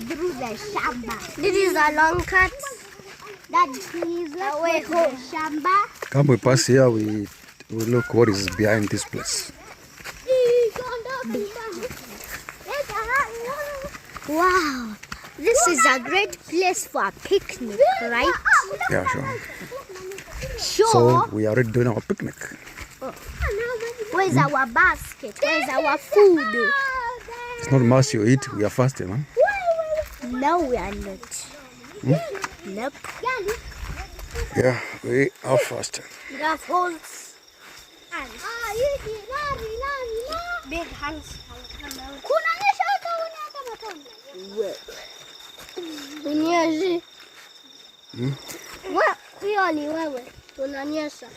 Through the shamba. This is a long cut. That is the way home. Shamba. Come we pass here, we look what is behind this place. Wow, this is a great place for a picnic, right? Yeah, sure. Sure. So we are already doing our picnic. Where's our basket? Where's our food? It's not much you eat, we are fasting, huh? No, we are not. Nope. Yeah, we are fasting. We have holes. Big hands. Unyeshi. Hiyo ni wewe. Unanyesha.